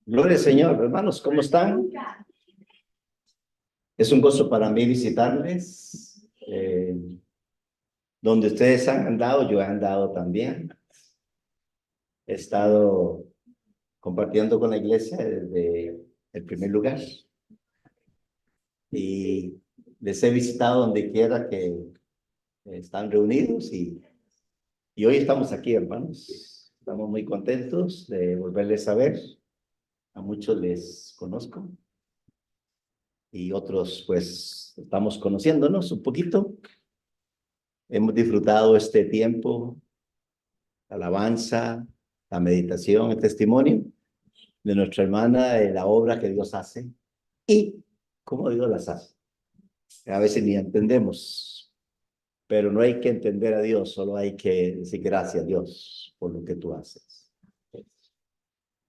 Gloria al Señor, hermanos, ¿cómo están? Es un gozo para mí visitarles. Donde ustedes han andado, yo he andado también. He estado compartiendo con la iglesia desde el primer lugar y les he visitado donde quiera que están reunidos y hoy estamos aquí, hermanos. Estamos muy contentos de volverles a ver. A muchos les conozco y otros pues estamos conociéndonos un poquito. Hemos disfrutado este tiempo, la alabanza, la meditación, el testimonio de nuestra hermana, de la obra que Dios hace y cómo Dios las hace. A veces ni entendemos, pero no hay que entender a Dios, solo hay que decir gracias a Dios por lo que tú haces.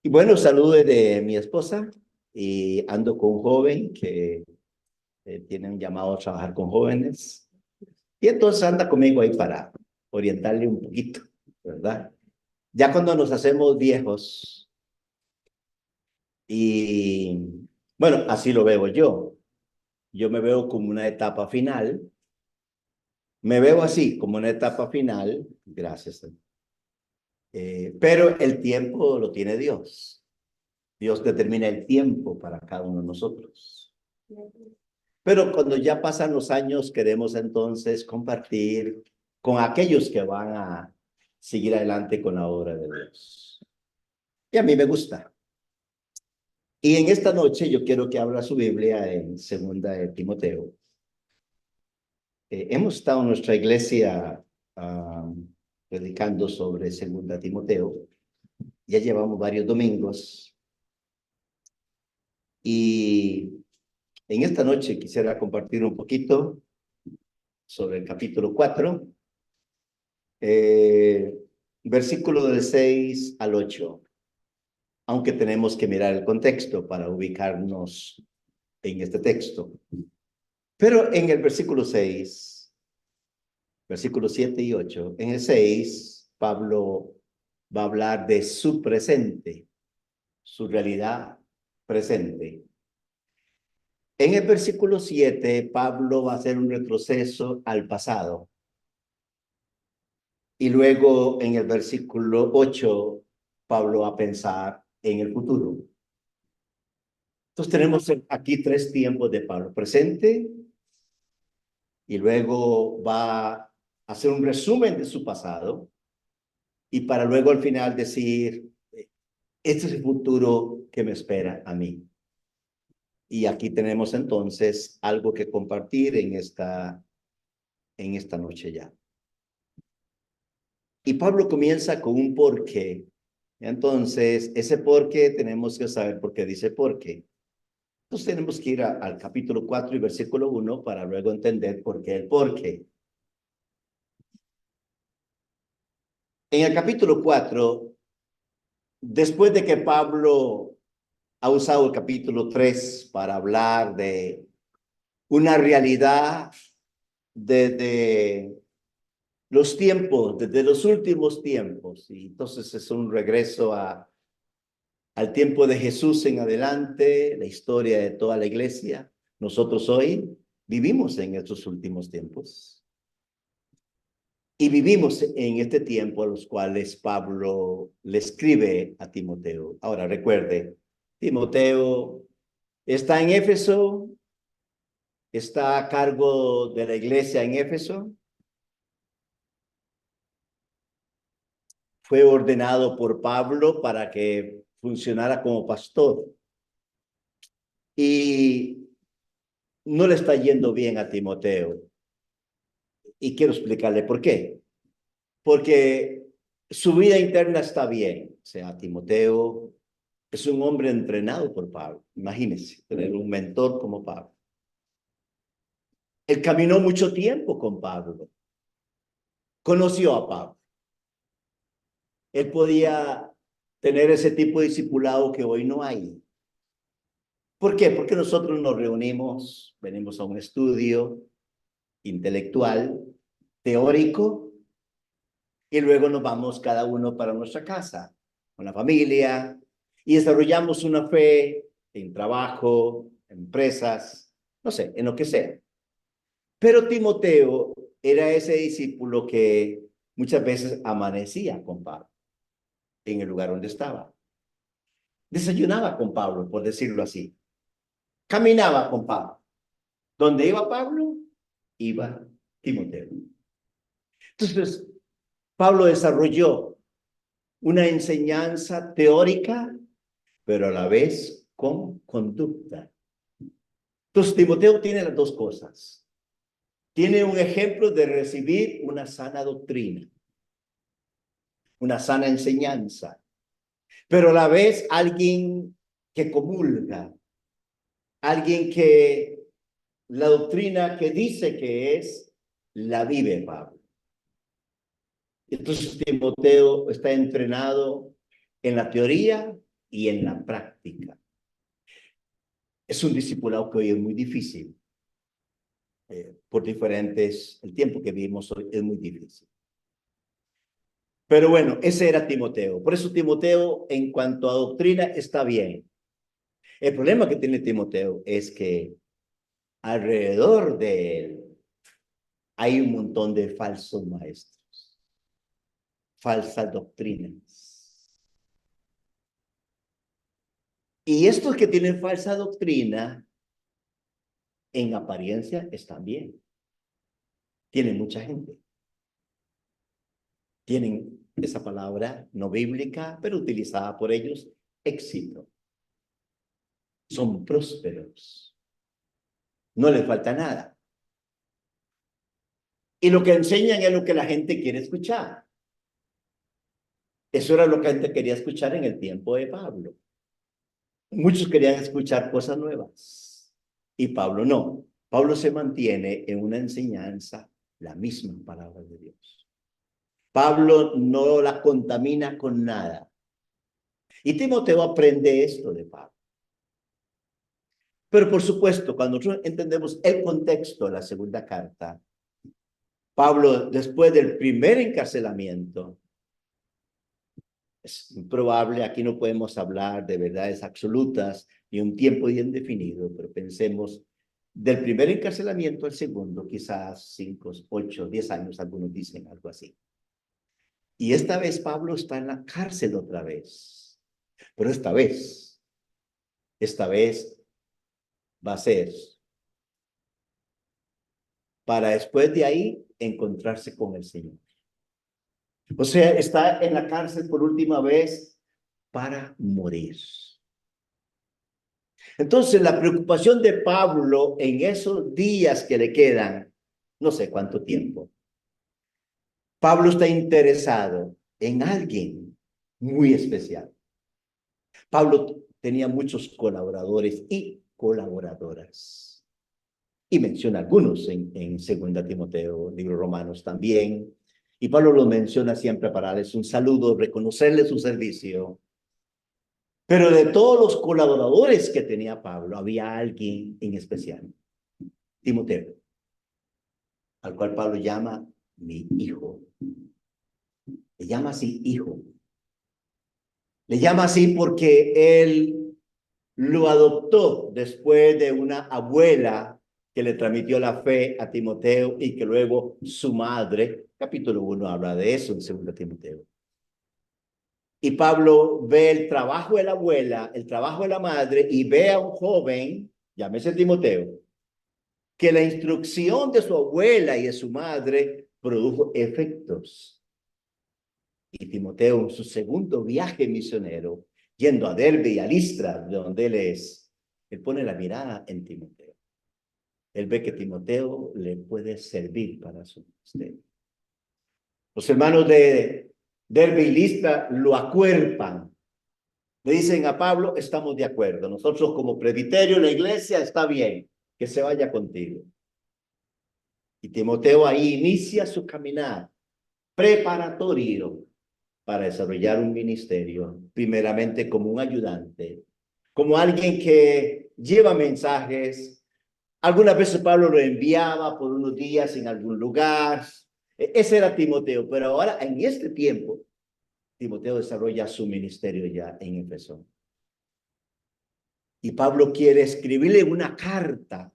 Y bueno, saludos de mi esposa y ando con un joven que tiene un llamado a trabajar con jóvenes. Y entonces anda conmigo ahí para orientarle un poquito, ¿verdad? Ya cuando nos hacemos viejos, y bueno, así lo veo yo. Yo me veo como una etapa final. Me veo así, como una etapa final, gracias. Pero el tiempo lo tiene Dios. Dios determina el tiempo para cada uno de nosotros. Pero cuando ya pasan los años, queremos entonces compartir con aquellos que van a seguir adelante con la obra de Dios. Y a mí me gusta. Y en esta noche yo quiero que abra su Biblia en Segunda de Timoteo. Hemos estado en nuestra iglesia predicando sobre Segunda de Timoteo. Ya llevamos varios domingos. Y en esta noche quisiera compartir un poquito sobre el capítulo 4, versículo del 6 al 8. Aunque tenemos que mirar el contexto para ubicarnos en este texto. Pero en el versículo 6, versículos 7 y 8, en el 6, Pablo va a hablar de su presente, su realidad presente. En el versículo 7, Pablo va a hacer un retroceso al pasado. Y luego en el versículo 8, Pablo va a pensar en el futuro. Entonces tenemos aquí tres tiempos de Pablo: presente, y luego va a hacer un resumen de su pasado, y para luego al final decir, este es el futuro que me espera a mí. Y aquí tenemos entonces algo que compartir en esta noche ya. Y Pablo comienza con un porqué. Entonces, ese porqué tenemos que saber por qué dice porqué. Entonces tenemos que ir al capítulo 4 y versículo 1 para luego entender por qué el porqué. En el capítulo 4, después de que Pablo ha usado el capítulo 3 para hablar de una realidad desde los tiempos, desde los últimos tiempos, y entonces es un regreso al tiempo de Jesús en adelante, la historia de toda la iglesia. Nosotros hoy vivimos en estos últimos tiempos. Y vivimos en este tiempo a los cuales Pablo le escribe a Timoteo. Ahora recuerde, Timoteo está en Éfeso, está a cargo de la iglesia en Éfeso. Fue ordenado por Pablo para que funcionara como pastor. Y no le está yendo bien a Timoteo. Y quiero explicarle por qué. Porque su vida interna está bien. O sea, Timoteo es un hombre entrenado por Pablo. Imagínense, tener un mentor como Pablo. Él caminó mucho tiempo con Pablo. Conoció a Pablo. Él podía tener ese tipo de discipulado que hoy no hay. ¿Por qué? Porque nosotros nos reunimos, venimos a un estudio intelectual, teórico, y luego nos vamos cada uno para nuestra casa. con la familia, y desarrollamos una fe en trabajo, en empresas, no sé, en lo que sea. Pero Timoteo era ese discípulo que muchas veces amanecía con Pablo en el lugar donde estaba. Desayunaba con Pablo, por decirlo así. Caminaba con Pablo. Donde iba Pablo, iba Timoteo. Entonces, Pablo desarrolló una enseñanza teórica, pero a la vez con conducta. Entonces, Timoteo tiene las dos cosas. Tiene un ejemplo de recibir una sana doctrina, una sana enseñanza, pero a la vez alguien que comulga, alguien que la doctrina que dice que es, la vive Pablo. Entonces Timoteo está entrenado en la teoría y en la práctica. Es un discipulado que hoy es muy difícil. Por diferentes, el tiempo que vivimos hoy es muy difícil. Pero bueno, ese era Timoteo. Por eso Timoteo, en cuanto a doctrina, está bien. El problema que tiene Timoteo es que alrededor de él hay un montón de falsos maestros, falsas doctrinas. Y estos que tienen falsa doctrina, en apariencia están bien. Tienen mucha gente. Tienen esa palabra no bíblica, pero utilizada por ellos, éxito. Son prósperos. No les falta nada. Y lo que enseñan es lo que la gente quiere escuchar. Eso era lo que la gente quería escuchar en el tiempo de Pablo. Muchos querían escuchar cosas nuevas. Y Pablo no. Pablo se mantiene en una enseñanza, la misma palabra de Dios. Pablo no la contamina con nada. Y Timoteo aprende esto de Pablo. Pero por supuesto, cuando nosotros entendemos el contexto de la segunda carta, Pablo, después del primer encarcelamiento, es probable, aquí no podemos hablar de verdades absolutas ni un tiempo bien definido, pero pensemos del primer encarcelamiento al segundo, quizás 5, 8, 10 años, algunos dicen algo así. Y esta vez Pablo está en la cárcel otra vez, pero esta vez va a ser para después de ahí encontrarse con el Señor. O sea, está en la cárcel por última vez para morir. Entonces, la preocupación de Pablo en esos días que le quedan, no sé cuánto tiempo, Pablo está interesado en alguien muy especial. Pablo tenía muchos colaboradores y colaboradoras. Y menciona algunos en 2 Timoteo, libro Romanos también. Y Pablo los menciona siempre para darles un saludo, reconocerles su servicio. Pero de todos los colaboradores que tenía Pablo, había alguien en especial, Timoteo, al cual Pablo llama mi hijo. Le llama así hijo. Le llama así porque él lo adoptó después de una abuela que le transmitió la fe a Timoteo y que luego su madre, capítulo 1 habla de eso en 2 Timoteo. Y Pablo ve el trabajo de la abuela, el trabajo de la madre y ve a un joven, llámese Timoteo, que la instrucción de su abuela y de su madre produjo efectos. Y Timoteo, en su segundo viaje misionero, yendo a Derbe y a Listra, de donde él es, él pone la mirada en Timoteo. Él ve que Timoteo le puede servir para su ministerio. Los hermanos de Derbe y Listra lo acuerpan. Le dicen a Pablo, estamos de acuerdo. Nosotros como presbiterio, la iglesia, está bien que se vaya contigo. Y Timoteo ahí inicia su caminar preparatorio para desarrollar un ministerio, primeramente como un ayudante, como alguien que lleva mensajes. Algunas veces Pablo lo enviaba por unos días en algún lugar. Ese era Timoteo, pero ahora en este tiempo, Timoteo desarrolla su ministerio ya en Éfeso. Y Pablo quiere escribirle una carta,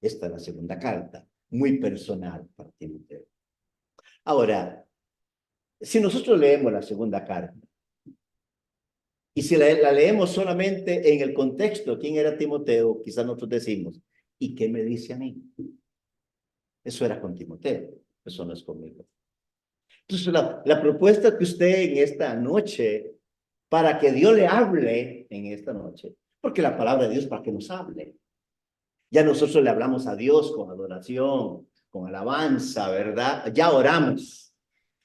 esta es la segunda carta, muy personal para Timoteo. Ahora, si nosotros leemos la segunda carta, y si la leemos solamente en el contexto, ¿quién era Timoteo? Quizás nosotros decimos, ¿y qué me dice a mí? Eso era con Timoteo, eso no es conmigo. Entonces, la propuesta que usted en esta noche, para que Dios le hable en esta noche, porque la palabra de Dios para que nos hable. Ya nosotros le hablamos a Dios con adoración, con alabanza, ¿verdad? Ya oramos.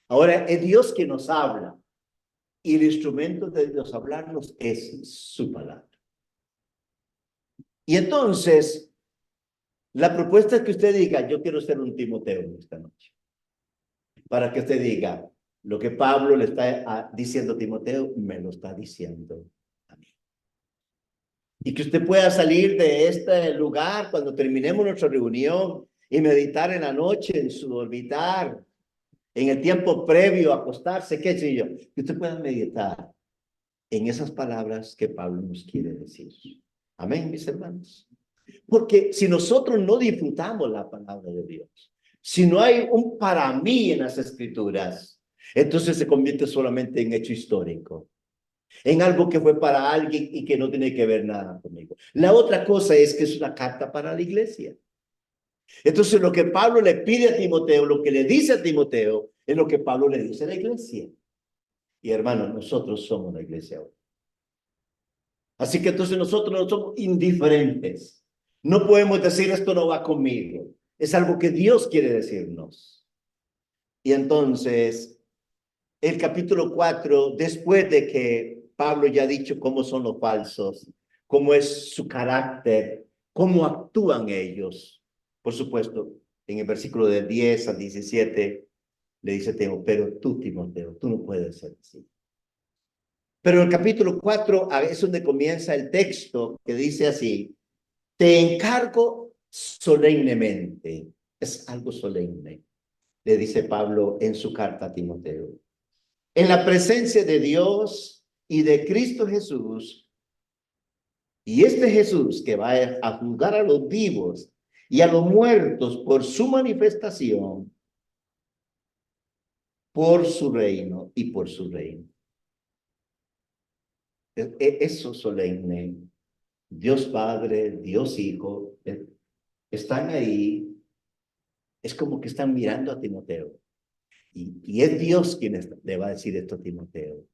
Ahora es Dios quien nos habla. Y el instrumento de Dios hablarnos es su palabra. Y entonces, la propuesta es que usted diga, yo quiero ser un Timoteo esta noche. Para que usted diga, lo que Pablo le está diciendo a Timoteo, me lo está diciendo a mí. Y que usted pueda salir de este lugar cuando terminemos nuestra reunión y meditar en la noche, en su dormitar, en el tiempo previo a acostarse, qué sé yo, que usted pueda meditar en esas palabras que Pablo nos quiere decir. Amén, mis hermanos. Porque si nosotros no disfrutamos la palabra de Dios, si no hay un para mí en las escrituras, entonces se convierte solamente en hecho histórico, en algo que fue para alguien y que no tiene que ver nada conmigo. La otra cosa es que es una carta para la iglesia. Entonces lo que Pablo le pide a Timoteo, lo que le dice a Timoteo, es lo que Pablo le dice a la iglesia. Y hermanos, nosotros somos la iglesia hoy. Así que entonces nosotros no somos indiferentes. No podemos decir esto no va conmigo. Es algo que Dios quiere decirnos. Y entonces, el capítulo 4, después de que Pablo ya ha dicho cómo son los falsos, cómo es su carácter, cómo actúan ellos. Por supuesto, en el versículo de 10 al 17, le dice Timoteo, pero tú, Timoteo, tú no puedes ser así. Pero el capítulo 4 es donde comienza el texto que dice así, te encargo solemnemente. Es algo solemne, le dice Pablo en su carta a Timoteo. En la presencia de Dios y de Cristo Jesús, y este Jesús que va a juzgar a los vivos y a los muertos por su manifestación, por su reino y por su reino. Eso solemne. Dios Padre, Dios Hijo, están ahí, es como que están mirando a Timoteo. Y es Dios quien le va a decir esto a Timoteo.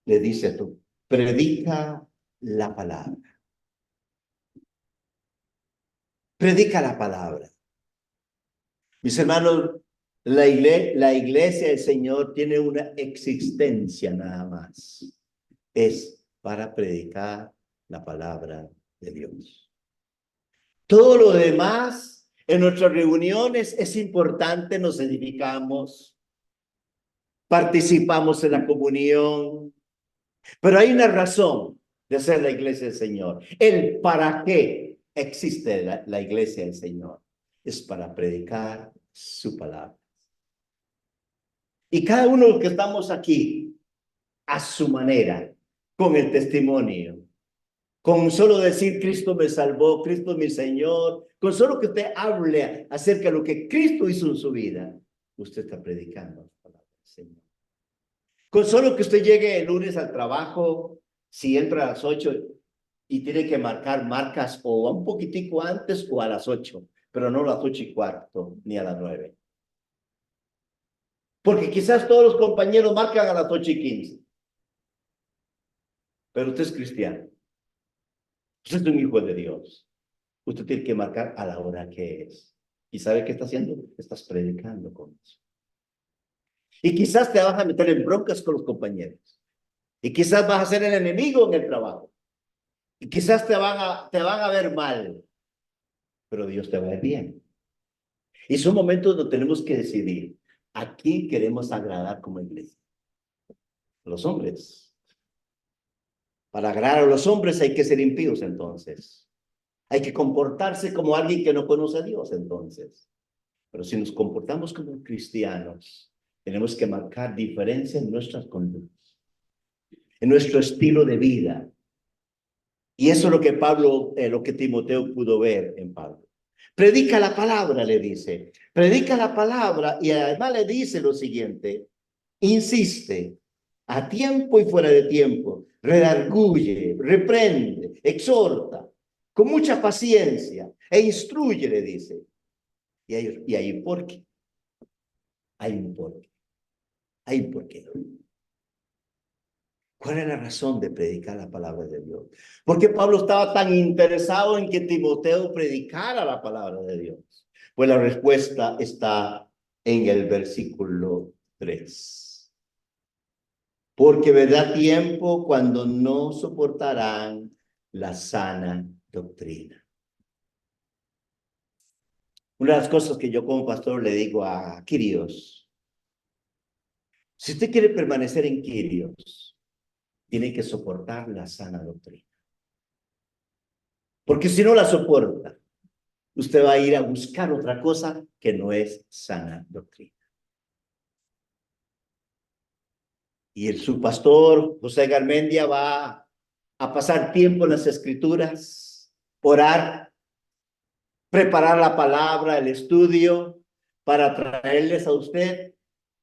Le dice esto, predica la palabra. Predica la palabra. Mis hermanos, la iglesia del Señor tiene una existencia nada más. Es para predicar la palabra de Dios. Todo lo demás en nuestras reuniones es importante, nos edificamos, participamos en la comunión, pero hay una razón de ser la iglesia del Señor. El para qué existe la iglesia del Señor es para predicar su palabra. Y cada uno de los que estamos aquí, a su manera, con el testimonio, con solo decir Cristo me salvó, Cristo es mi Señor, con solo que usted hable acerca de lo que Cristo hizo en su vida, usted está predicando la palabra del Señor. Con solo que usted llegue el lunes al trabajo, si entra a las 8 y tiene que marcar marcas o un poquitico antes o a las 8, pero no a las 8:15 ni a las 9. Porque quizás todos los compañeros marcan a las 8:15. Pero usted es cristiano. Usted es un hijo de Dios. Usted tiene que marcar a la hora que es. ¿Y sabe qué está haciendo? Estás predicando con eso. Y quizás te vas a meter en broncas con los compañeros. Y quizás vas a ser el enemigo en el trabajo. Y quizás te van a ver mal. Pero Dios te va a ver bien. Y son momentos donde tenemos que decidir a quién queremos agradar como iglesia. Los hombres. Para agradar a los hombres hay que ser impíos entonces. Hay que comportarse como alguien que no conoce a Dios entonces. Pero si nos comportamos como cristianos, Tenemos que marcar diferencia en nuestras conductas, en nuestro estilo de vida. Y eso es lo que lo que Timoteo pudo ver en Pablo. Predica la palabra, le dice. Predica la palabra y además le dice lo siguiente. Insiste a tiempo y fuera de tiempo. Redarguye, reprende, exhorta con mucha paciencia e instruye, le dice. Y hay un porqué. Hay un porqué. Hay un porqué. ¿Cuál es la razón de predicar la palabra de Dios? ¿Por qué Pablo estaba tan interesado en que Timoteo predicara la palabra de Dios? Pues la respuesta está en el versículo 3. Porque vendrá tiempo cuando no soportarán la sana doctrina. Una de las cosas que yo como pastor le digo a Quirios, si usted quiere permanecer en Quirios, tiene que soportar la sana doctrina. Porque si no la soporta, usted va a ir a buscar otra cosa que no es sana doctrina. Y su pastor, José Garmendia, va a pasar tiempo en las Escrituras, orar, preparar la palabra, el estudio, para traerles a usted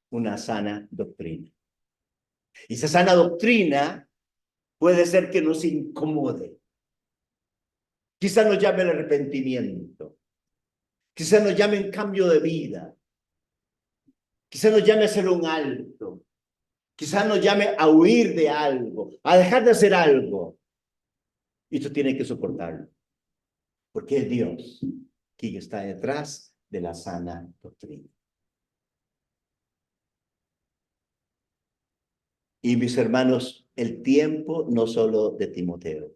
una sana doctrina. Y esa sana doctrina puede ser que nos incomode. Quizá nos llame el arrepentimiento. Quizá nos llame en cambio de vida. Quizá nos llame a hacer un alto. Quizá nos llame a huir de algo, a dejar de hacer algo. Y esto tiene que soportarlo. Porque es Dios quien está detrás de la sana doctrina. Y mis hermanos, el tiempo no solo de Timoteo.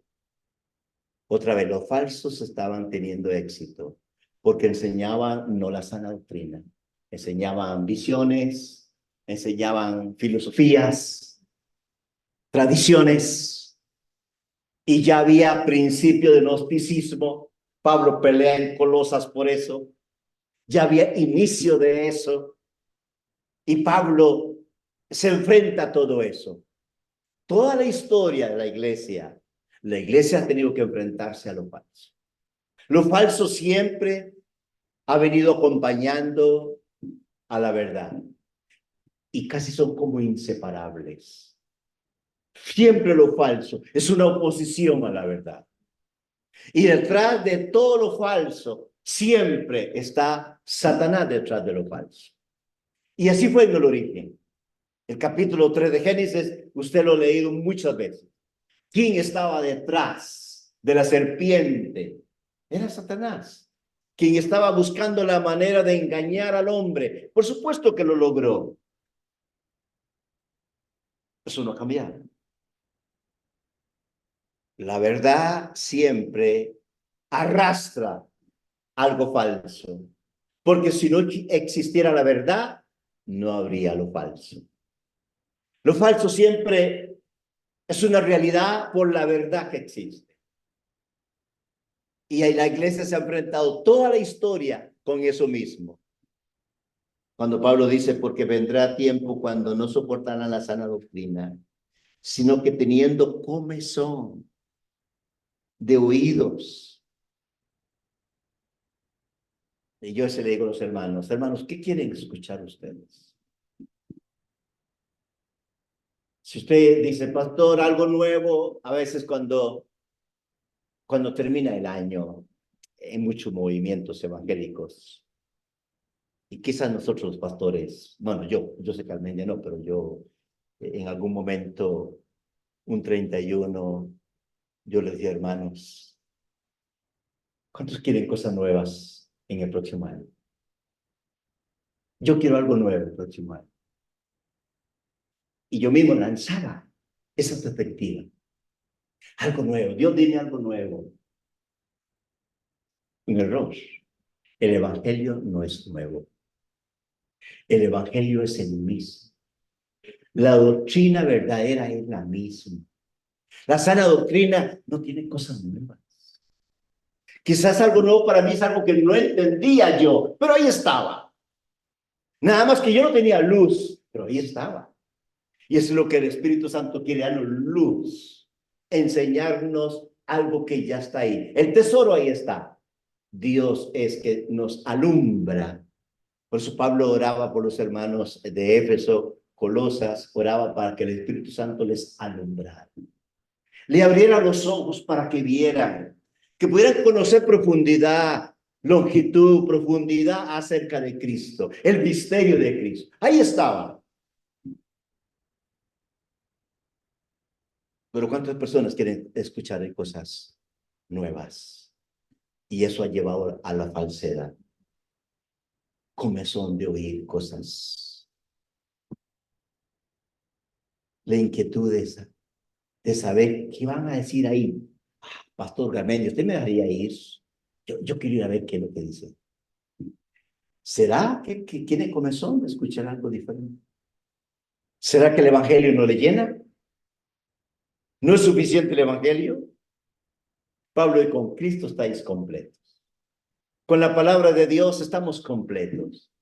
Otra vez, los falsos estaban teniendo éxito porque enseñaban no la sana doctrina, enseñaban visiones, enseñaban filosofías, tradiciones, y ya había principio de gnosticismo. Pablo pelea en Colosas por eso. Ya había inicio de eso. Y Pablo se enfrenta a todo eso. Toda la historia de la iglesia ha tenido que enfrentarse a lo falso. Lo falso siempre ha venido acompañando a la verdad. Y casi son como inseparables. Siempre lo falso es una oposición a la verdad. Y detrás de todo lo falso, siempre está Satanás detrás de lo falso. Y así fue en el origen. El capítulo 3 de Génesis, usted lo ha leído muchas veces. ¿Quién estaba detrás de la serpiente? Era Satanás. Quien estaba buscando la manera de engañar al hombre. Por supuesto que lo logró. Eso no ha cambiado. La verdad siempre arrastra algo falso. Porque si no existiera la verdad, no habría lo falso. Lo falso siempre es una realidad por la verdad que existe. Y ahí la iglesia se ha enfrentado toda la historia con eso mismo. Cuando Pablo dice, porque vendrá tiempo cuando no soportarán la sana doctrina, sino que teniendo comezón de oídos. Y yo se le digo a los hermanos, ¿qué quieren escuchar ustedes? Si usted dice, pastor, algo nuevo, a veces cuando termina el año, hay muchos movimientos evangélicos. Y quizás nosotros los pastores, bueno, yo sé que Almeida no, pero yo en algún momento, un 31, yo les decía, hermanos, ¿cuántos quieren cosas nuevas en el próximo año? Yo quiero algo nuevo el próximo año. Y yo mismo lanzaba esa perspectiva. Algo nuevo. Dios, dime algo nuevo. Un error. El evangelio no es nuevo. El evangelio es el mismo. La doctrina verdadera es la misma. La sana doctrina no tiene cosas nuevas. Quizás algo nuevo para mí es algo que no entendía yo, pero ahí estaba. Nada más que yo no tenía luz, pero ahí estaba. Y es lo que el Espíritu Santo quiere darnos, luz, enseñarnos algo que ya está ahí. El tesoro ahí está. Dios es que nos alumbra. Por eso Pablo oraba por los hermanos de Éfeso, Colosas, oraba para que el Espíritu Santo les alumbrara. Le abriera los ojos para que vieran, que pudieran conocer profundidad, longitud, profundidad acerca de Cristo, el misterio de Cristo. Ahí estaba. Pero ¿cuántas personas quieren escuchar cosas nuevas? Y eso ha llevado a la falsedad. Comezón de oír cosas. La inquietud de saber qué van a decir ahí. Pastor Garmendia, ¿usted me dejaría ir? Yo quiero ir a ver qué es lo que dice. ¿Será que tiene comezón de escuchar algo diferente? ¿Será que el Evangelio no le llena? ¿No es suficiente el Evangelio? Pablo, y con Cristo estáis completos. Con la palabra de Dios estamos completos.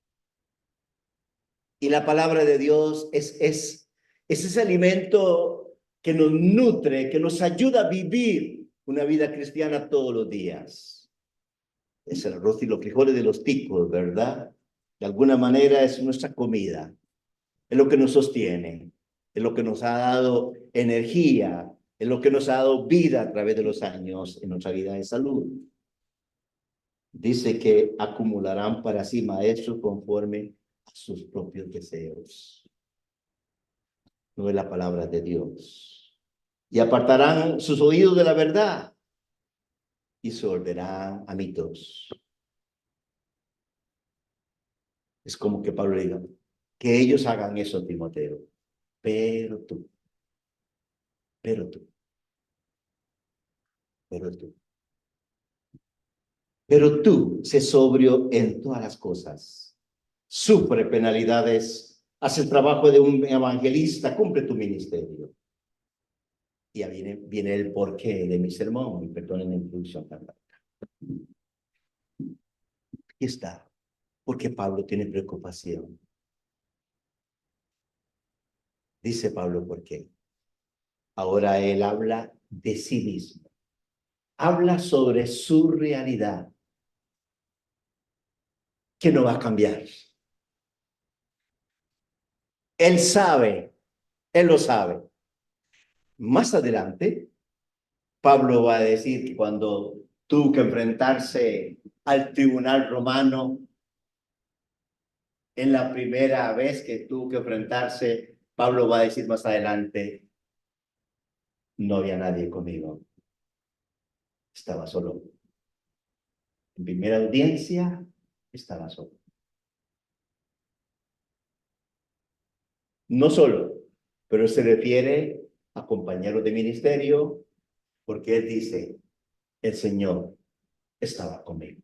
Y la palabra de Dios es ese alimento que nos nutre, que nos ayuda a vivir una vida cristiana todos los días. Es el arroz y los frijoles de los ticos, ¿verdad? De alguna manera es nuestra comida, es lo que nos sostiene, es lo que nos ha dado energía, es lo que nos ha dado vida a través de los años en nuestra vida de salud. Dice que acumularán para sí maestros conforme a sus propios deseos. No es la palabra de Dios. Y apartarán sus oídos de la verdad y se volverán a mitos. Es como que Pablo diga, que ellos hagan eso, Timoteo, pero tú, pero tú, pero tú. Pero tú, sé sobrio en todas las cosas. Sufre penalidades, haz el trabajo de un evangelista, cumple tu ministerio. Y ya viene el porqué de mi sermón, y perdonen la introducción tan larga. Aquí está, porque Pablo tiene preocupación. Dice Pablo, ¿por qué? Ahora él habla de sí mismo. Habla sobre su realidad, que no va a cambiar. Él sabe, él lo sabe. Más adelante, Pablo va a decir que cuando tuvo que enfrentarse al tribunal romano, en la primera vez que tuvo que enfrentarse, Pablo va a decir más adelante, no había nadie conmigo, estaba solo. En primera audiencia, estaba solo. No solo, pero se refiere a compañeros de ministerio, porque él dice, el Señor estaba conmigo.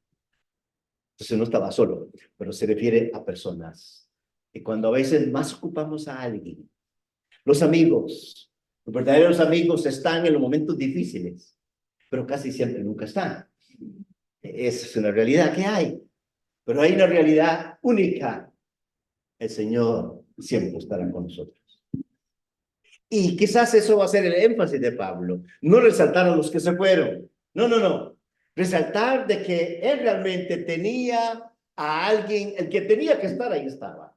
Entonces no estaba solo, pero se refiere a personas. Y cuando a veces más ocupamos a alguien, los amigos, los verdaderos amigos están en los momentos difíciles, pero casi siempre nunca están. Esa es una realidad que hay, pero hay una realidad única. El Señor siempre estará con nosotros. Y quizás eso va a ser el énfasis de Pablo. No resaltar a los que se fueron. No, no, no. Resaltar de que él realmente tenía a alguien, el que tenía que estar ahí estaba.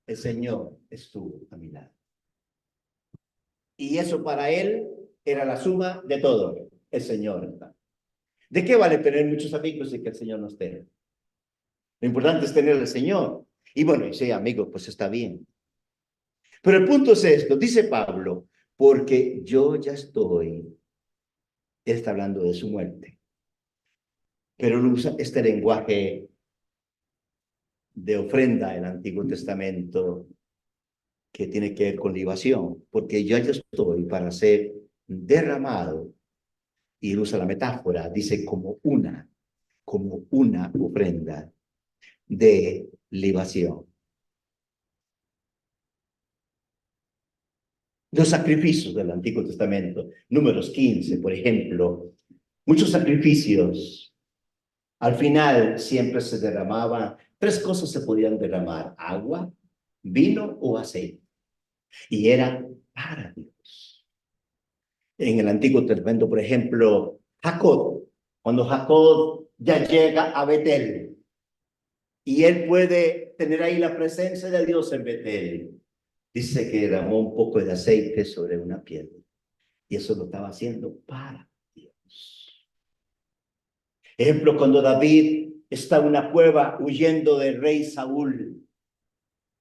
El Señor estuvo a mi lado. Y eso para él era la suma de todo. El Señor está. ¿De qué vale tener muchos amigos y que el Señor no esté? Lo importante es tener al Señor. Y bueno, y si amigos, pues está bien. Pero el punto es esto, dice Pablo, porque yo ya estoy, él está hablando de su muerte, pero él usa este lenguaje de ofrenda en el Antiguo Testamento que tiene que ver con libación, porque yo ya estoy para ser derramado, y él usa la metáfora, dice como una ofrenda de libación. Los sacrificios del Antiguo Testamento, Números 15, por ejemplo, muchos sacrificios, al final siempre se derramaban Tres cosas se podían derramar: agua, vino o aceite. Y era para Dios. En el Antiguo Testamento, por ejemplo, Jacob, cuando Jacob ya llega a Betel y él puede tener ahí la presencia de Dios en Betel, dice que derramó un poco de aceite sobre una piedra. Y eso lo estaba haciendo para Dios. Ejemplo, cuando David está en una cueva huyendo del rey Saúl.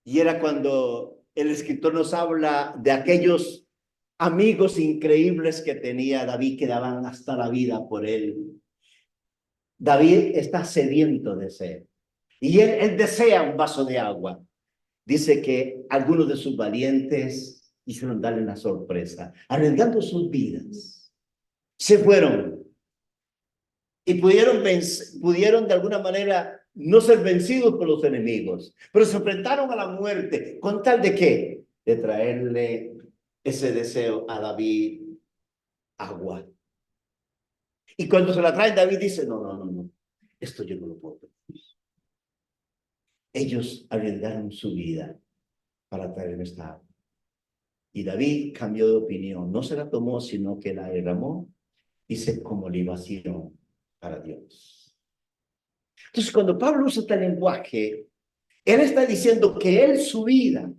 Y era cuando el escritor nos habla de aquellos amigos increíbles que tenía David, que daban hasta la vida por él. David está sediento de sed. Y él desea un vaso de agua. Dice que algunos de sus valientes hicieron darle una sorpresa, arriesgando sus vidas. Se fueron y pudieron de alguna manera no ser vencidos por los enemigos, pero se enfrentaron a la muerte con tal de qué, de traerle ese deseo a David, agua. Y cuando se la traen, David dice, no, esto yo no lo puedo permitir. Ellos arriesgaron su vida para traerme esta agua. Y David cambió de opinión, no se la tomó, sino que la derramó, dice, como libación para Dios. Entonces, cuando Pablo usa este lenguaje, él está diciendo que él, su vida,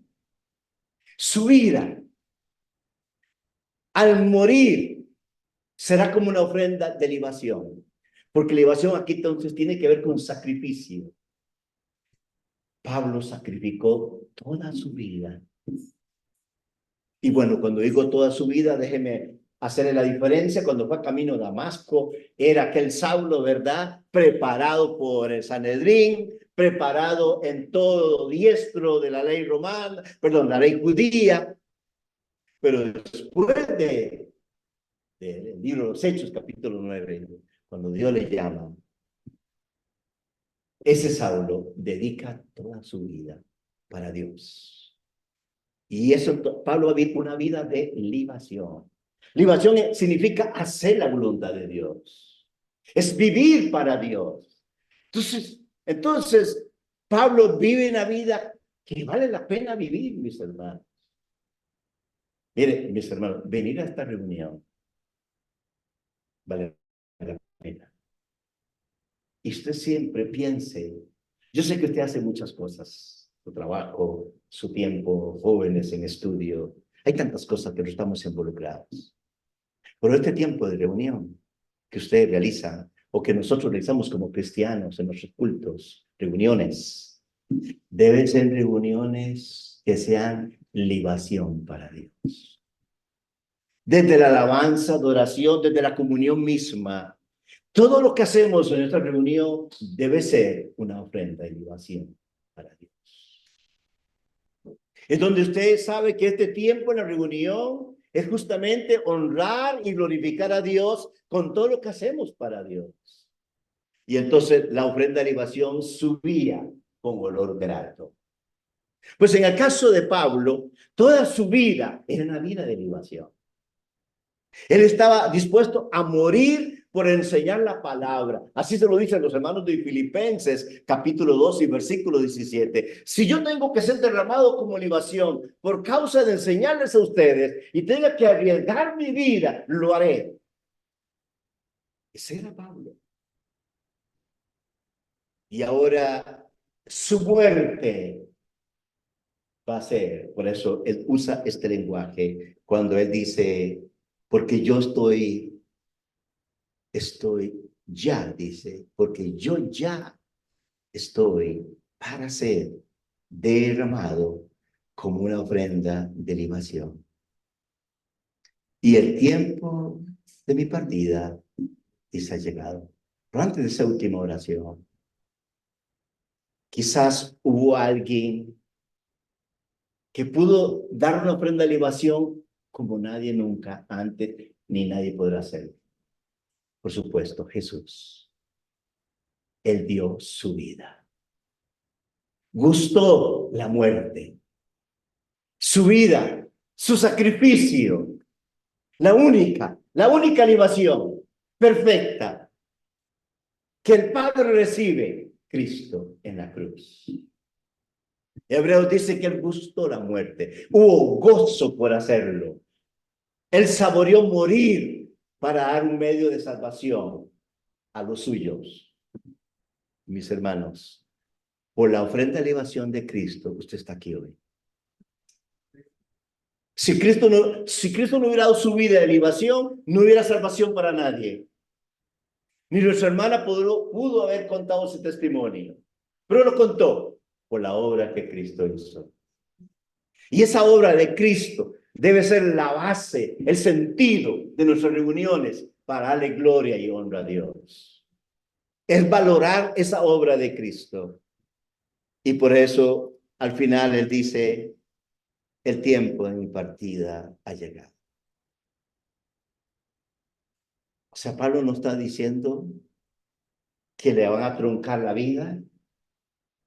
al morir, será como una ofrenda de libación. Porque libación aquí entonces tiene que ver con sacrificio. Pablo sacrificó toda su vida. Y bueno, cuando digo toda su vida, déjeme hacerle la diferencia. Cuando fue a camino a Damasco, era aquel Saulo, ¿verdad? Preparado por el Sanedrín, preparado en todo diestro de la ley romana, perdón, la ley judía. Pero después del libro de los Hechos, capítulo 9, cuando Dios le llama, ese Saulo dedica toda su vida para Dios. Y eso, Pablo vive una vida de libación. Libación significa hacer la voluntad de Dios. Es vivir para Dios. Entonces, Pablo vive una vida que vale la pena vivir, mis hermanos. Mire, mis hermanos, venir a esta reunión vale la pena. Y usted siempre piense, yo sé que usted hace muchas cosas, su trabajo, su tiempo, jóvenes en estudio, hay tantas cosas que no estamos involucrados. Pero este tiempo de reunión que usted realiza o que nosotros realizamos como cristianos en nuestros cultos, reuniones, deben ser reuniones que sean libación para Dios. Desde la alabanza, adoración, desde la comunión misma, todo lo que hacemos en esta reunión debe ser una ofrenda y libación para Dios. Es donde usted sabe que este tiempo en la reunión es justamente honrar y glorificar a Dios con todo lo que hacemos para Dios. Y entonces la ofrenda de libación subía con olor grato. Pues en el caso de Pablo, toda su vida era una vida de libación. Él estaba dispuesto a morir por enseñar la palabra. Así se lo dicen los hermanos de Filipenses, capítulo 2 y versículo 17. Si yo tengo que ser derramado como libación por causa de enseñarles a ustedes y tenga que arriesgar mi vida, lo haré. Ese era Pablo. Y ahora su muerte va a ser, por eso él usa este lenguaje cuando él dice, porque yo estoy ya, dice, porque yo ya estoy para ser derramado como una ofrenda de libación. Y el tiempo de mi partida ha llegado. Pero antes de esa última oración, quizás hubo alguien que pudo dar una ofrenda de libación como nadie nunca antes, ni nadie podrá hacerlo. Por supuesto, Jesús. Él dio su vida. Gustó la muerte. Su vida, su sacrificio. La única libación perfecta que el Padre recibe Cristo en la cruz. Hebreos dice que él gustó la muerte. Hubo gozo por hacerlo. Él saboreó morir para dar un medio de salvación a los suyos. Mis hermanos, por la ofrenda de libación de Cristo, usted está aquí hoy. Si Cristo no hubiera dado su vida de libación, no hubiera salvación para nadie. Ni nuestra hermana pudo haber contado ese testimonio, pero lo contó por la obra que Cristo hizo. Y esa obra de Cristo debe ser la base, el sentido de nuestras reuniones para darle gloria y honra a Dios. Es valorar esa obra de Cristo. Y por eso, al final, él dice, el tiempo de mi partida ha llegado. O sea, Pablo no está diciendo que le van a truncar la vida.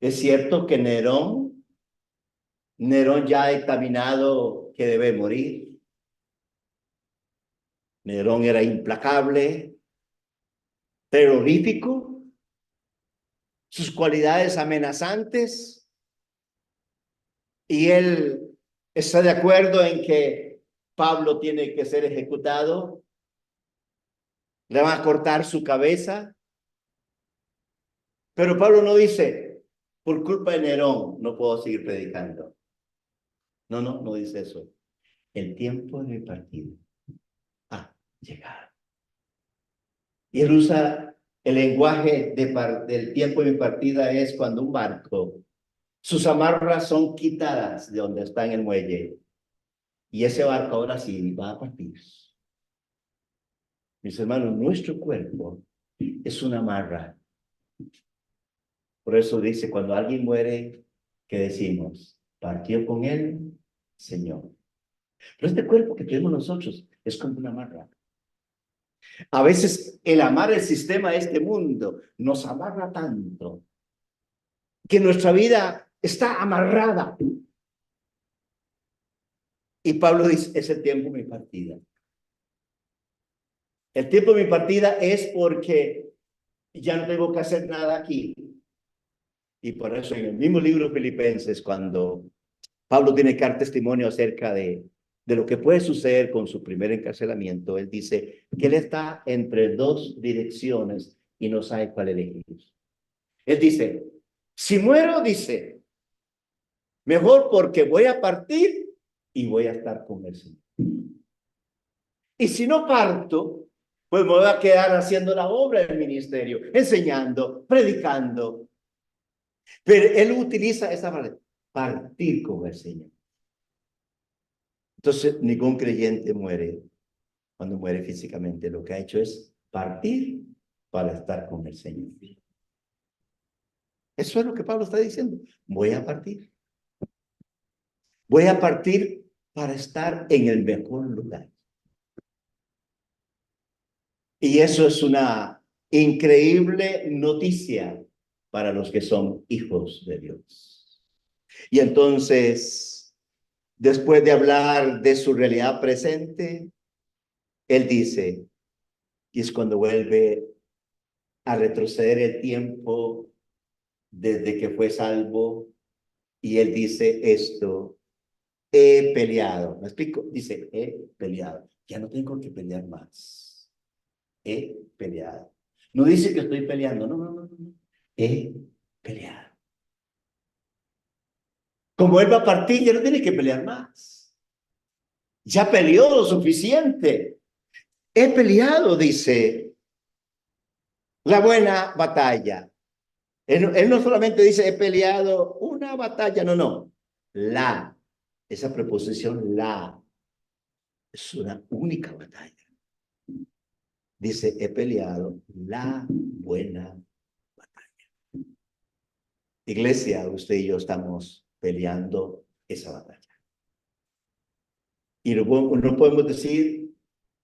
Es cierto que Nerón ya ha dictaminado que debe morir. Nerón era implacable, terrorífico, sus cualidades amenazantes, y él está de acuerdo en que Pablo tiene que ser ejecutado. Le van a cortar su cabeza. Pero Pablo no dice, por culpa de Nerón no puedo seguir predicando. No dice eso. El tiempo de mi partida ha llegado. Y él usa el lenguaje del tiempo de mi partida es cuando un barco, sus amarras son quitadas de donde está en el muelle. Y ese barco ahora sí va a partir. Mis hermanos, nuestro cuerpo es una amarra. Por eso dice, cuando alguien muere, ¿qué decimos? Partió con él, Señor. Pero este cuerpo que tenemos nosotros es como una amarra. A veces el amar el sistema de este mundo nos amarra tanto que nuestra vida está amarrada. Y Pablo dice, es el tiempo de mi partida. El tiempo de mi partida es porque ya no tengo que hacer nada aquí. Y por eso en el mismo libro Filipenses, cuando Pablo tiene que dar testimonio acerca de lo que puede suceder con su primer encarcelamiento, él dice que él está entre dos direcciones y no sabe cuál elegir. Él dice, si muero, dice, mejor porque voy a partir y voy a estar con el Señor. Y si no parto, pues me voy a quedar haciendo la obra del ministerio, enseñando, predicando. Pero él utiliza esa palabra, partir con el Señor. Entonces, ningún creyente muere cuando muere físicamente. Lo que ha hecho es partir para estar con el Señor. Eso es lo que Pablo está diciendo. Voy a partir. Voy a partir para estar en el mejor lugar. Y eso es una increíble noticia para los que son hijos de Dios. Y entonces, después de hablar de su realidad presente, él dice, y es cuando vuelve a retroceder el tiempo desde que fue salvo, y él dice esto, he peleado. ¿Me explico? Dice, he peleado. Ya no tengo que pelear más. He peleado. No dice que estoy peleando, no. He peleado. Como él va a partir, ya no tiene que pelear más. Ya peleó lo suficiente. He peleado, dice, la buena batalla. Él no solamente dice, he peleado una batalla, no. Esa preposición es una única batalla. Dice, he peleado la buena batalla. Iglesia, usted y yo estamos peleando esa batalla. Y no podemos decir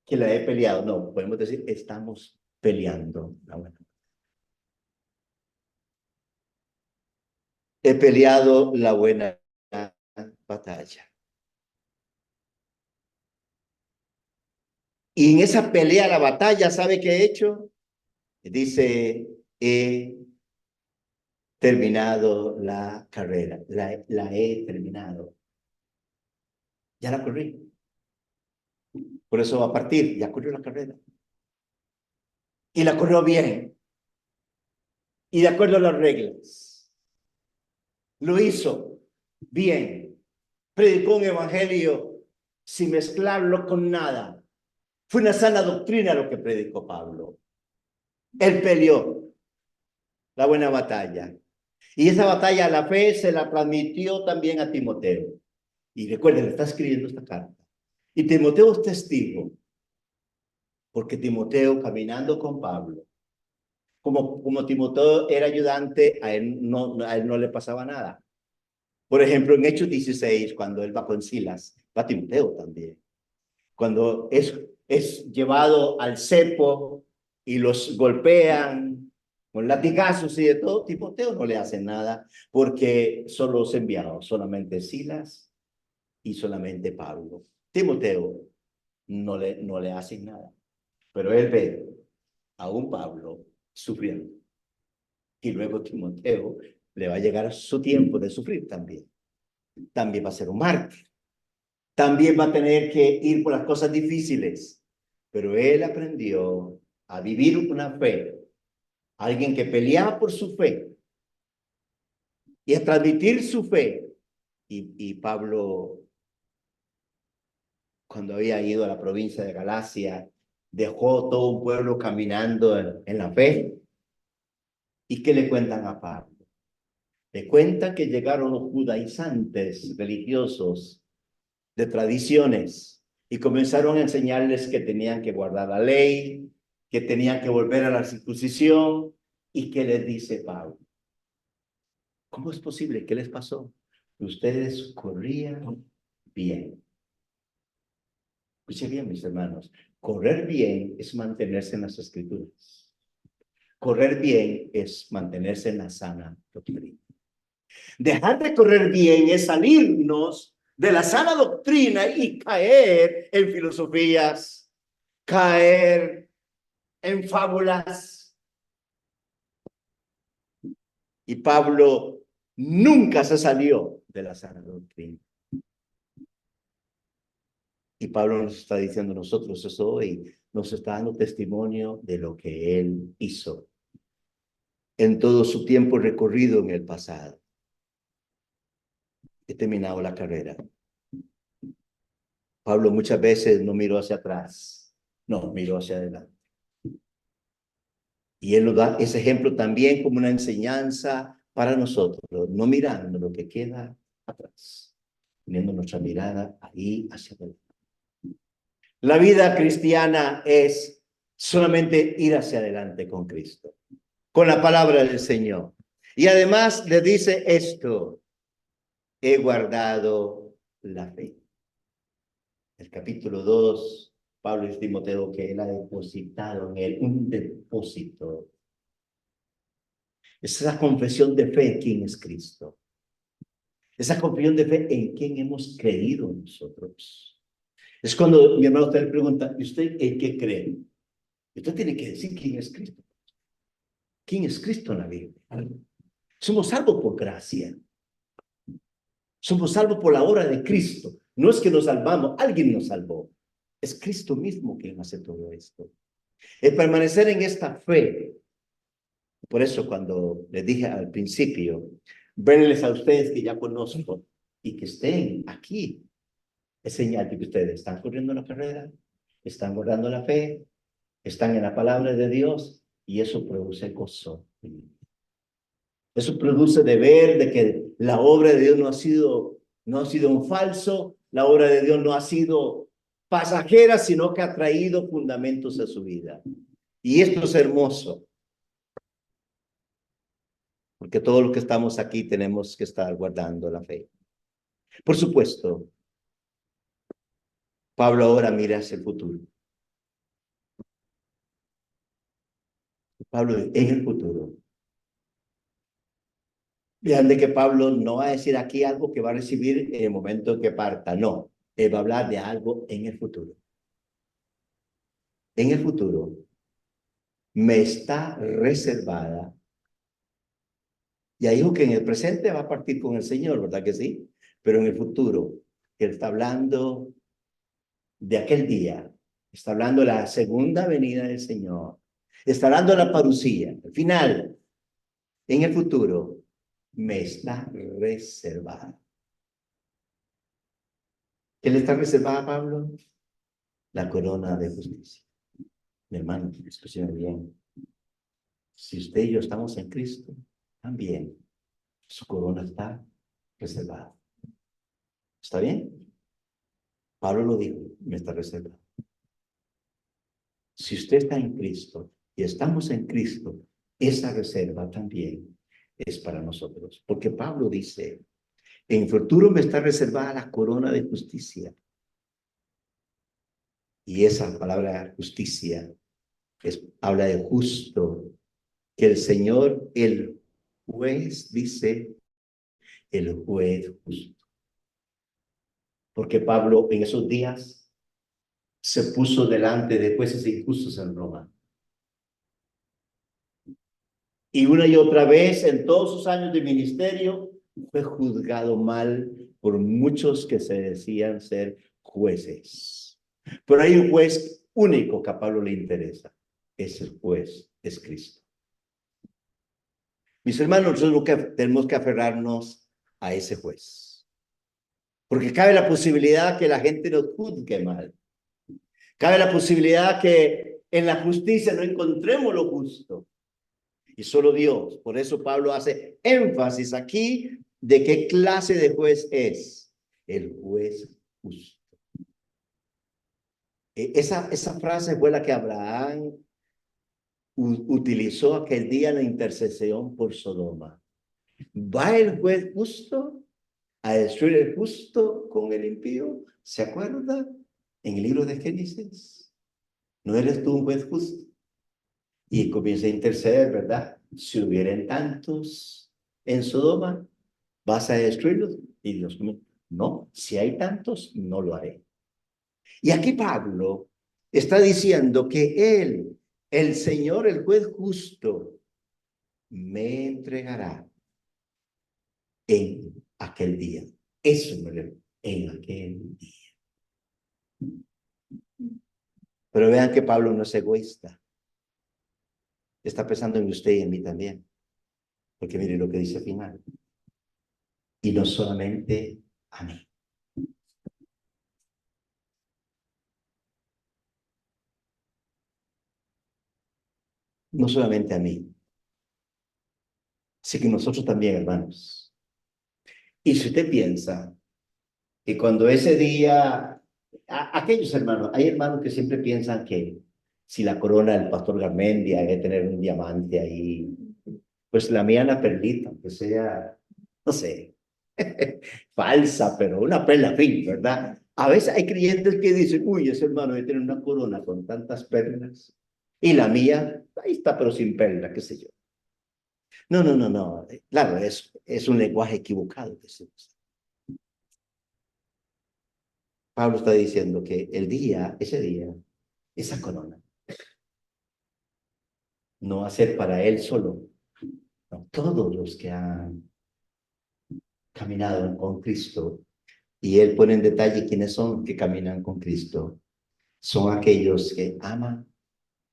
que la he peleado, no, podemos decir, estamos peleando la buena batalla. He peleado la buena batalla. Y en esa pelea, la batalla, ¿sabe qué he hecho? Dice, he terminado la carrera, la he terminado. Ya la corrí. Por eso va a partir, ya corrió la carrera. Y la corrió bien. Y de acuerdo a las reglas. Lo hizo bien. Predicó un evangelio sin mezclarlo con nada. Fue una sana doctrina lo que predicó Pablo. Él peleó la buena batalla. Y esa batalla, la fe, se la transmitió también a Timoteo. Y recuerden, le está escribiendo esta carta. Y Timoteo es testigo, porque Timoteo, caminando con Pablo, como Timoteo era ayudante, a él no le pasaba nada. Por ejemplo, en Hechos 16, cuando él va con Silas, va Timoteo también. Cuando es llevado al cepo y los golpean con latigazos y de todo, Timoteo no le hace nada, porque son los enviados, solamente Silas y solamente Pablo. Timoteo no le hacen nada, pero él ve a un Pablo sufriendo. Y luego Timoteo le va a llegar su tiempo de sufrir también. También va a ser un mártir. También va a tener que ir por las cosas difíciles. Pero él aprendió a vivir una fe. Alguien que peleaba por su fe y a transmitir su fe. Y Pablo, cuando había ido a la provincia de Galacia, dejó todo un pueblo caminando en la fe. ¿Y qué le cuentan a Pablo? Le cuentan que llegaron los judaizantes religiosos de tradiciones y comenzaron a enseñarles que tenían que guardar la ley, que tenían que volver a la circuncisión. ¿Y qué les dice Pablo? ¿Cómo es posible? ¿Qué les pasó? Ustedes corrían bien. Escuchen bien, mis hermanos. Correr bien es mantenerse en las escrituras. Correr bien es mantenerse en la sana doctrina. Dejar de correr bien es salirnos de la sana doctrina y caer en filosofías, caer en fábulas. Y Pablo nunca se salió de la sana doctrina. Y Pablo nos está diciendo a nosotros eso hoy, nos está dando testimonio de lo que él hizo en todo su tiempo recorrido en el pasado. He terminado la carrera. Pablo muchas veces no miró hacia atrás, no, miró hacia adelante. Y él nos da ese ejemplo también como una enseñanza para nosotros, no mirando lo que queda atrás, poniendo nuestra mirada ahí hacia adelante. La vida cristiana es solamente ir hacia adelante con Cristo, con la palabra del Señor. Y además le dice esto, he guardado la fe. El capítulo 2, Pablo y Timoteo, que él ha depositado en él un depósito. Esa confesión de fe en quién es Cristo. Esa confesión de fe en quién hemos creído nosotros. Es cuando mi hermano usted le pregunta, ¿y usted en qué cree? Usted tiene que decir quién es Cristo. ¿Quién es Cristo en la Biblia? Somos salvos por gracia. Somos salvos por la obra de Cristo. No es que nos salvamos, alguien nos salvó. Es Cristo mismo quien hace todo esto. Es permanecer en esta fe. Por eso cuando les dije al principio, verles a ustedes que ya conozco y que estén aquí, es señal de que ustedes están corriendo la carrera, están guardando la fe, están en la palabra de Dios y eso produce gozo. Eso produce de ver de que la obra de Dios no ha sido un falso, la obra de Dios no ha sido pasajera, sino que ha traído fundamentos a su vida. Y esto es hermoso, porque todos los que estamos aquí tenemos que estar guardando la fe. Por supuesto, Pablo ahora mira hacia el futuro. Pablo en el futuro. Vean de que Pablo no va a decir aquí algo que va a recibir en el momento que parta, no. Él va a hablar de algo en el futuro. En el futuro me está reservada Ya dijo que en el presente va a partir con el Señor, ¿verdad que sí? Pero en el futuro, Él está hablando de aquel día, está hablando de la segunda venida del Señor, está hablando de la parucía, al final, en el futuro, me está reservada. ¿Qué le está reservada a Pablo? La corona de justicia. Mi hermano, escúcheme bien. Si usted y yo estamos en Cristo, también su corona está reservada. ¿Está bien? Pablo lo dijo, me está reservado. Si usted está en Cristo y estamos en Cristo, esa reserva también es para nosotros. Porque Pablo dice, en futuro me está reservada la corona de justicia. Y esa palabra justicia habla de justo, que el Señor, el juez, dice, el juez justo. Porque Pablo en esos días se puso delante de jueces injustos en Roma. Y una y otra vez, en todos sus años de ministerio, fue juzgado mal por muchos que se decían ser jueces. Pero hay un juez único que a Pablo le interesa. Ese juez es Cristo. Mis hermanos, nosotros tenemos que aferrarnos a ese juez. Porque cabe la posibilidad que la gente nos juzgue mal. Cabe la posibilidad que en la justicia no encontremos lo justo. Y solo Dios. Por eso Pablo hace énfasis aquí de qué clase de juez es. El juez justo. Esa frase fue la que Abraham utilizó aquel día en la intercesión por Sodoma. ¿Va el juez justo a destruir el justo con el impío? ¿Se acuerda? En el libro de Génesis. ¿No eres tú un juez justo? Y comienza a interceder, ¿verdad? Si hubieran tantos en Sodoma, ¿vas a destruirlos? Y Dios, no, si hay tantos, no lo haré. Y aquí Pablo está diciendo que él, el Señor, el juez justo, me entregará en aquel día. Eso me lo, en aquel día. Pero vean que Pablo no es egoísta. Está pensando en usted y en mí también. Porque mire lo que dice al final. Y no solamente a mí. No solamente a mí. Así que nosotros también, hermanos. Y si usted piensa que cuando ese día, aquellos hermanos, hay hermanos que siempre piensan que si la corona del pastor Garmendia debe tener un diamante ahí, pues la mía la perlita, aunque sea, no sé, falsa, pero una perla fin, ¿verdad? A veces hay creyentes que dicen, uy, ese hermano debe tener una corona con tantas perlas, y la mía, ahí está, pero sin perla, qué sé yo. No, no, no, no, claro, es un lenguaje equivocado que se usa. Pablo está diciendo que el día, ese día, esa corona, no va a ser para él solo, no, todos los que han caminado con Cristo. Y él pone en detalle quiénes son que caminan con Cristo. Son aquellos que aman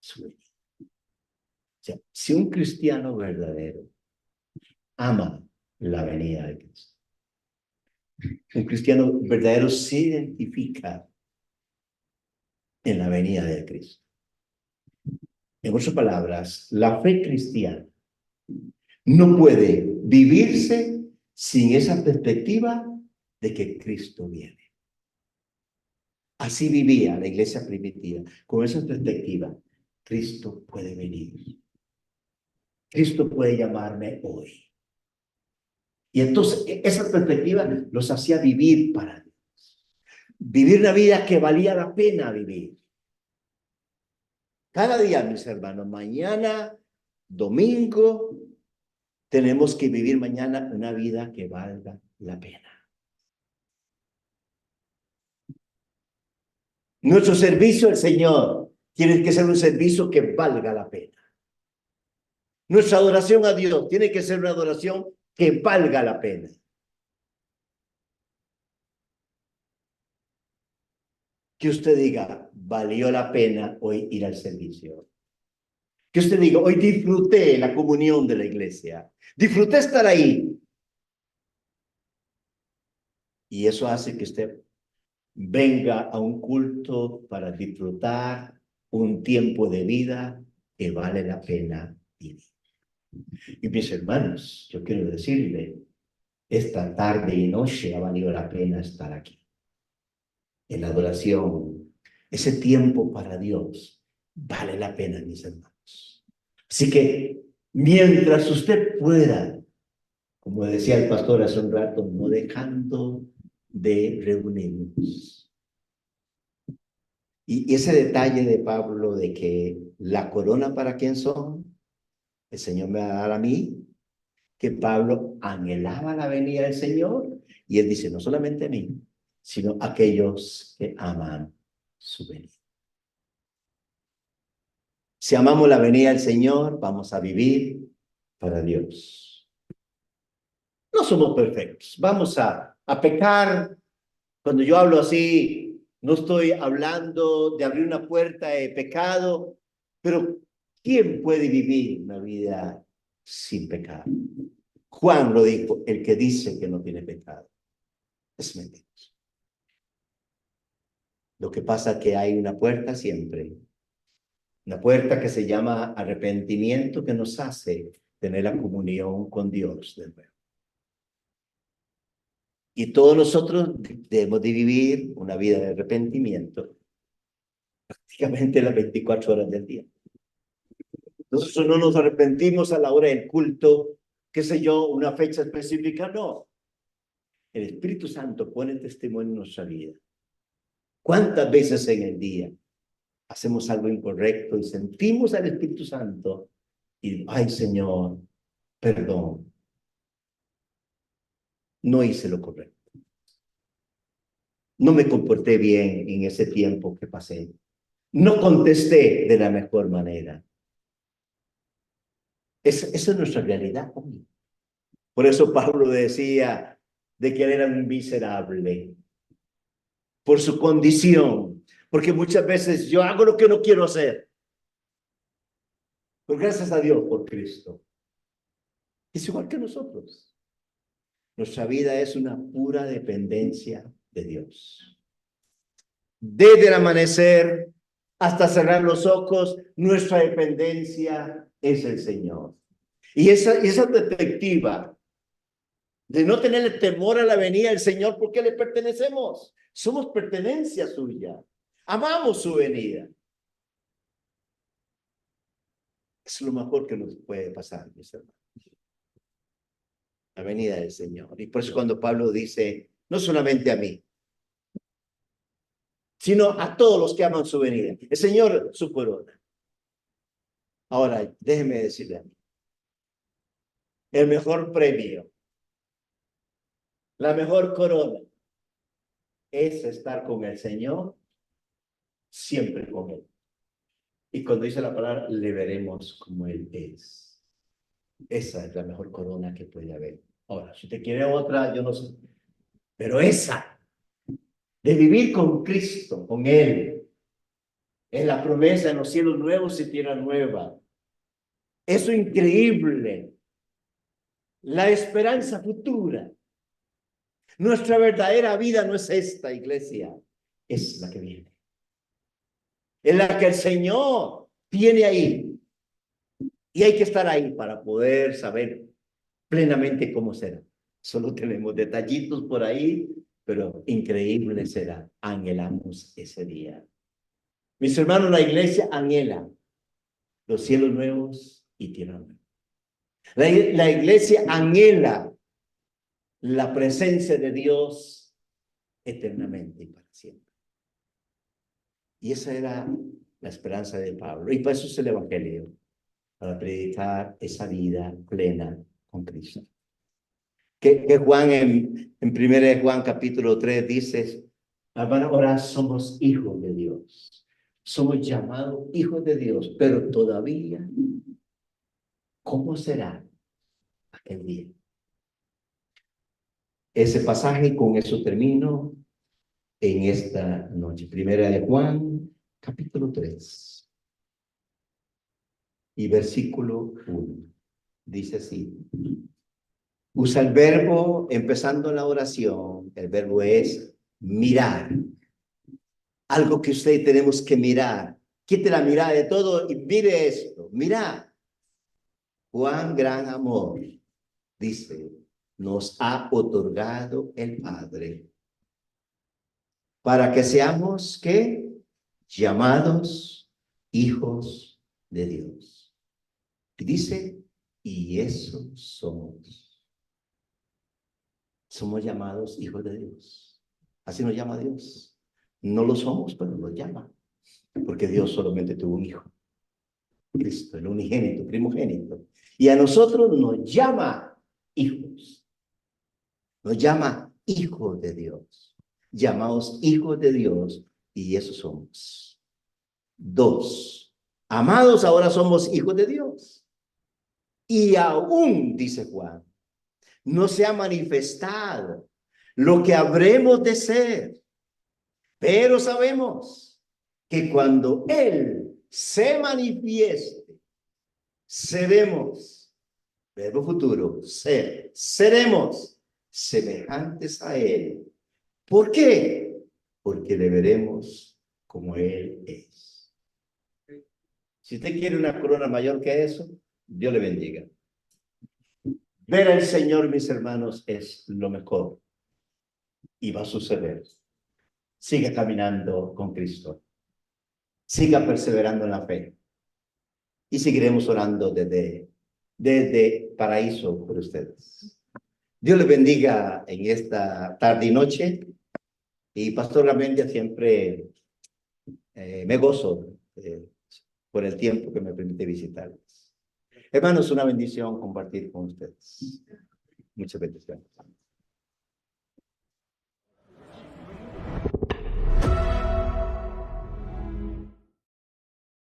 su venida. O sea, si un cristiano verdadero ama la venida de Cristo, un cristiano verdadero se identifica en la venida de Cristo. En otras palabras, la fe cristiana no puede vivirse sin esa perspectiva de que Cristo viene. Así vivía la iglesia primitiva, con esa perspectiva. Cristo puede venir. Cristo puede llamarme hoy. Y entonces esa perspectiva los hacía vivir para Dios. Vivir una vida que valía la pena vivir. Cada día, mis hermanos, mañana, domingo, tenemos que vivir mañana una vida que valga la pena. Nuestro servicio al Señor tiene que ser un servicio que valga la pena. Nuestra adoración a Dios tiene que ser una adoración que valga la pena. Que usted diga, valió la pena hoy ir al servicio. Que usted diga, hoy disfruté la comunión de la iglesia. Disfruté estar ahí. Y eso hace que usted venga a un culto para disfrutar un tiempo de vida que vale la pena vivir. Y mis hermanos, yo quiero decirle, esta tarde y noche ha valido la pena estar aquí. En la adoración, ese tiempo para Dios, vale la pena, mis hermanos. Así que, mientras usted pueda, como decía el pastor hace un rato, no dejando de reunirnos. Y ese detalle de Pablo de que la corona para quién son, el Señor me va a dar a mí, que Pablo anhelaba la venida del Señor, y él dice, no solamente a mí, sino a aquellos que aman su venida. Si amamos la venida del Señor, vamos a vivir para Dios. No somos perfectos, vamos a pecar. Cuando yo hablo así, no estoy hablando de abrir una puerta de pecado, pero ¿quién puede vivir una vida sin pecado? Juan lo dijo, el que dice que no tiene pecado es mentiroso. Lo que pasa es que hay una puerta siempre, una puerta que se llama arrepentimiento, que nos hace tener la comunión con Dios de nuevo. Y todos nosotros debemos de vivir una vida de arrepentimiento prácticamente las 24 horas del día. Nosotros no nos arrepentimos a la hora del culto, qué sé yo, una fecha específica, no. El Espíritu Santo pone testimonio en nuestra vida. ¿Cuántas veces en el día hacemos algo incorrecto y sentimos al Espíritu Santo y, ay Señor, perdón, no hice lo correcto? No me comporté bien en ese tiempo que pasé. No contesté de la mejor manera. Esa es nuestra realidad hoy. Por eso Pablo decía de que él era un miserable por su condición, porque muchas veces yo hago lo que no quiero hacer. Pero gracias a Dios por Cristo. Es igual que nosotros. Nuestra vida es una pura dependencia de Dios. Desde el amanecer hasta cerrar los ojos, nuestra dependencia es el Señor. Y esa perspectiva de no tenerle temor a la venida del Señor porque le pertenecemos. Somos pertenencia suya. Amamos su venida. Es lo mejor que nos puede pasar, mis hermanos. La venida del Señor. Y por eso cuando Pablo dice, no solamente a mí, sino a todos los que aman su venida. El Señor, su corona. Ahora, déjeme decirle a mí, el mejor premio, la mejor corona, es estar con el Señor, siempre con Él. Y cuando dice la palabra, le veremos como Él es. Esa es la mejor corona que puede haber. Ahora, si usted quiere otra, yo no sé. Pero esa, de vivir con Cristo, con Él, es la promesa en los cielos nuevos y tierra nueva. Eso increíble. La esperanza futura. Nuestra verdadera vida no es esta, iglesia. Es la que viene. Es la que el Señor tiene ahí. Y hay que estar ahí para poder saber plenamente cómo será. Solo tenemos detallitos por ahí, pero increíble será. Anhelamos ese día. Mis hermanos, la iglesia anhela los cielos nuevos y tierra nueva. La iglesia anhela la presencia de Dios eternamente y para siempre. Y esa era la esperanza de Pablo. Y por eso es el Evangelio, para predicar esa vida plena con Cristo. Que Juan en 1 Juan capítulo 3 dice, ahora somos hijos de Dios. Somos llamados hijos de Dios, pero todavía ¿Cómo será aquel día? Ese pasaje, con eso termino en esta noche. Primera de Juan, capítulo 3 y versículo 1. Dice así. Usa el verbo empezando la oración. El verbo es mirar. Algo que usted tenemos que mirar. Quite la mirada de todo y mire esto. Mira. Cuán gran amor, dice, nos ha otorgado el Padre. Para que seamos, ¿qué? Llamados hijos de Dios. Y dice, y eso somos. Somos llamados hijos de Dios. Así nos llama Dios. No lo somos, pero nos llama. Porque Dios solamente tuvo un hijo. Cristo, el unigénito, primogénito. Y a nosotros nos llama hijos. Nos llama hijos de Dios. Llamados hijos de Dios. Y eso somos. 2. Amados, ahora somos hijos de Dios. Y aún, dice Juan, no se ha manifestado lo que habremos de ser. Pero sabemos que cuando Él se manifieste, seremos, verbo futuro, seremos semejantes a Él. ¿Por qué? Porque le veremos como Él es. Si usted quiere una corona mayor que eso, Dios le bendiga. Ver al Señor, mis hermanos, es lo mejor. Y va a suceder. Siga caminando con Cristo. Siga perseverando en la fe. Y seguiremos orando desde Paraíso por ustedes. Dios les bendiga en esta tarde y noche. Y Pastor Ramendia, siempre me gozo por el tiempo que me permite visitarles. Hermanos, una bendición compartir con ustedes. Muchas bendiciones.